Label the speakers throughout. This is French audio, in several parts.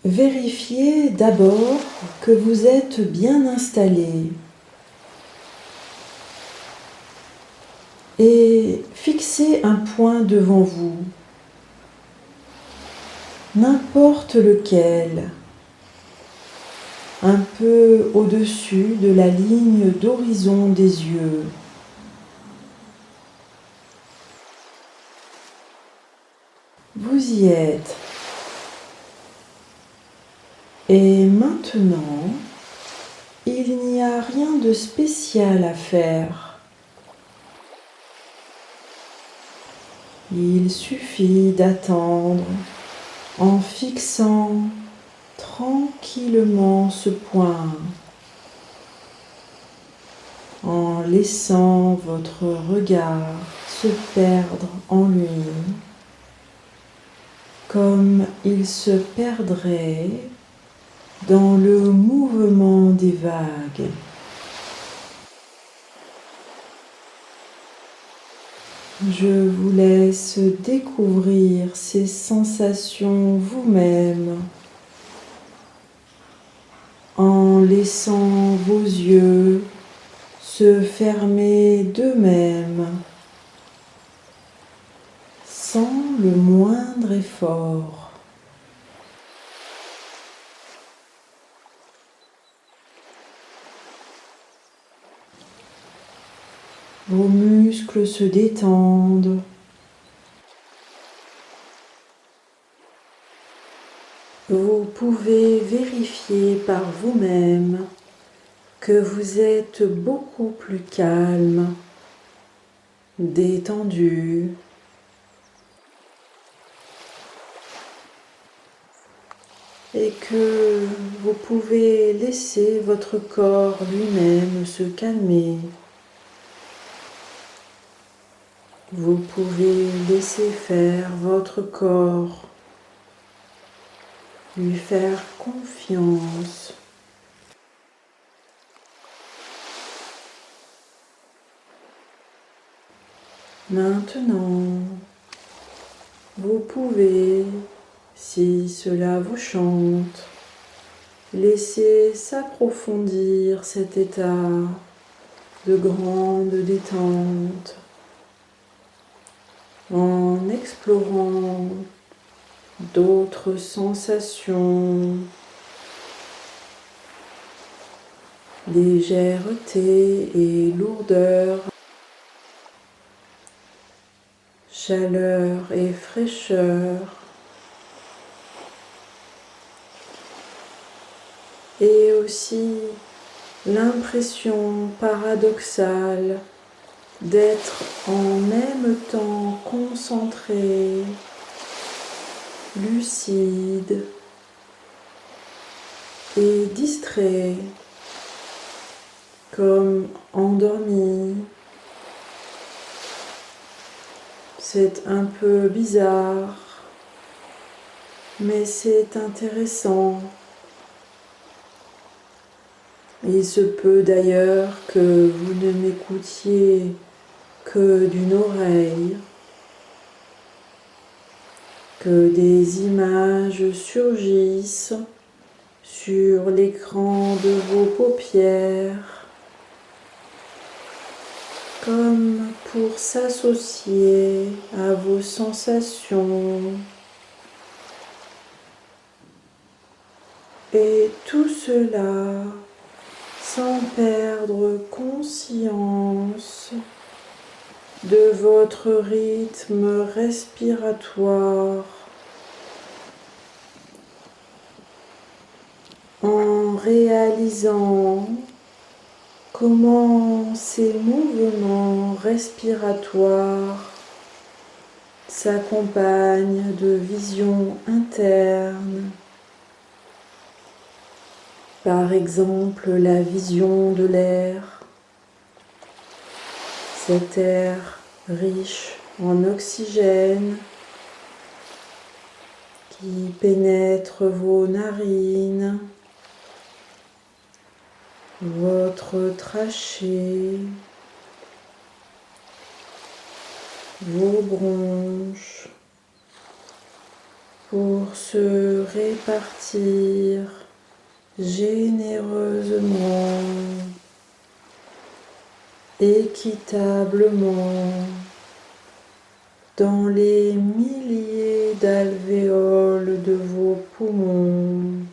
Speaker 1: Vérifiez d'abord que vous êtes bien installé et fixez un point devant vous, n'importe lequel, un peu au-dessus de la ligne d'horizon des yeux. Vous y êtes. Et maintenant, il n'y a rien de spécial à faire. Il suffit d'attendre en fixant tranquillement ce point, en laissant votre regard se perdre en lui, comme il se perdrait dans le mouvement des vagues. Je vous laisse découvrir ces sensations vous-même en laissant vos yeux se fermer d'eux-mêmes sans le moindre effort. Vos muscles se détendent. Vous pouvez vérifier par vous-même que vous êtes beaucoup plus calme, détendu, et que vous pouvez laisser votre corps lui-même se calmer. Vous pouvez laisser faire votre corps, lui faire confiance. Maintenant, vous pouvez, si cela vous chante, laisser s'approfondir cet état de grande détente en explorant d'autres sensations, légèreté et lourdeur, chaleur et fraîcheur, et aussi l'impression paradoxale d'être en même temps concentré, lucide et distrait, comme endormi. C'est un peu bizarre, mais c'est intéressant. Il se peut d'ailleurs que vous ne m'écoutiez que d'une oreille, que des images surgissent sur l'écran de vos paupières, comme pour s'associer à vos sensations. Et tout cela sans perdre conscience de votre rythme respiratoire, en réalisant comment ces mouvements respiratoires s'accompagnent de visions internes. Par exemple, la vision de l'air, cet air riche en oxygène qui pénètre vos narines, votre trachée, vos bronches, pour se répartir généreusement, équitablement dans les milliers d'alvéoles de vos poumons.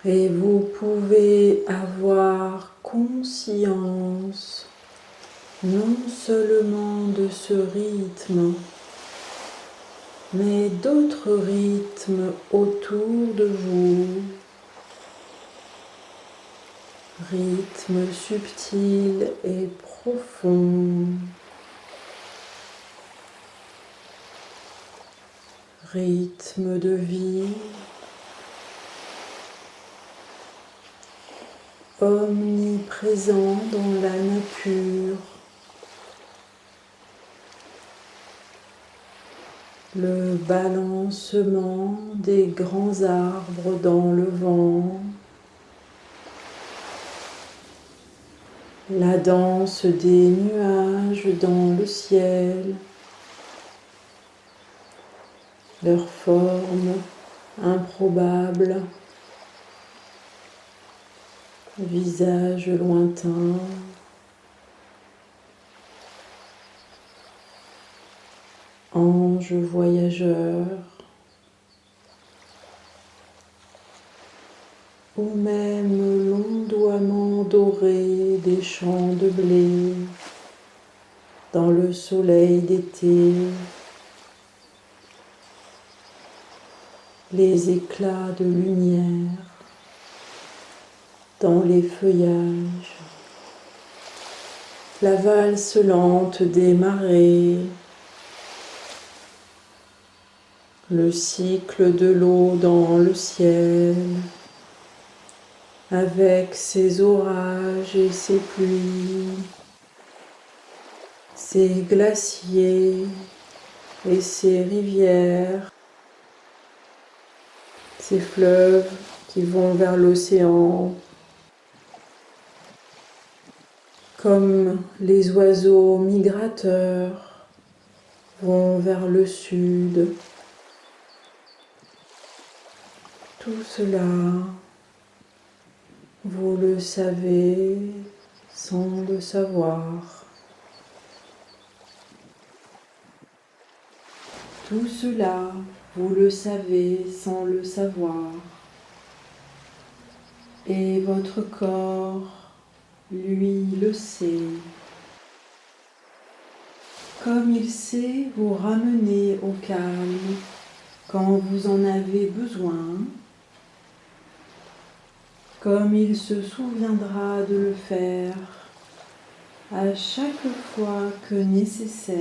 Speaker 1: Et vous pouvez avoir conscience non seulement de ce rythme, mais d'autres rythmes autour de vous, rythmes subtils et profonds, rythmes de vie, omniprésents dans la nature. Le balancement des grands arbres dans le vent, la danse des nuages dans le ciel, leur forme improbable, visage lointain, ange voyageur, ou même l'ondoiement doré des champs de blé dans le soleil d'été, les éclats de lumière dans les feuillages, la valse lente des marées, le cycle de l'eau dans le ciel, avec ses orages et ses pluies, ses glaciers et ses rivières, ces fleuves qui vont vers l'océan, comme les oiseaux migrateurs vont vers le sud. Tout cela, vous le savez sans le savoir. Tout cela, vous le savez sans le savoir. Et votre corps, lui, le sait. Comme il sait vous ramener au calme quand vous en avez besoin, comme il se souviendra de le faire à chaque fois que nécessaire.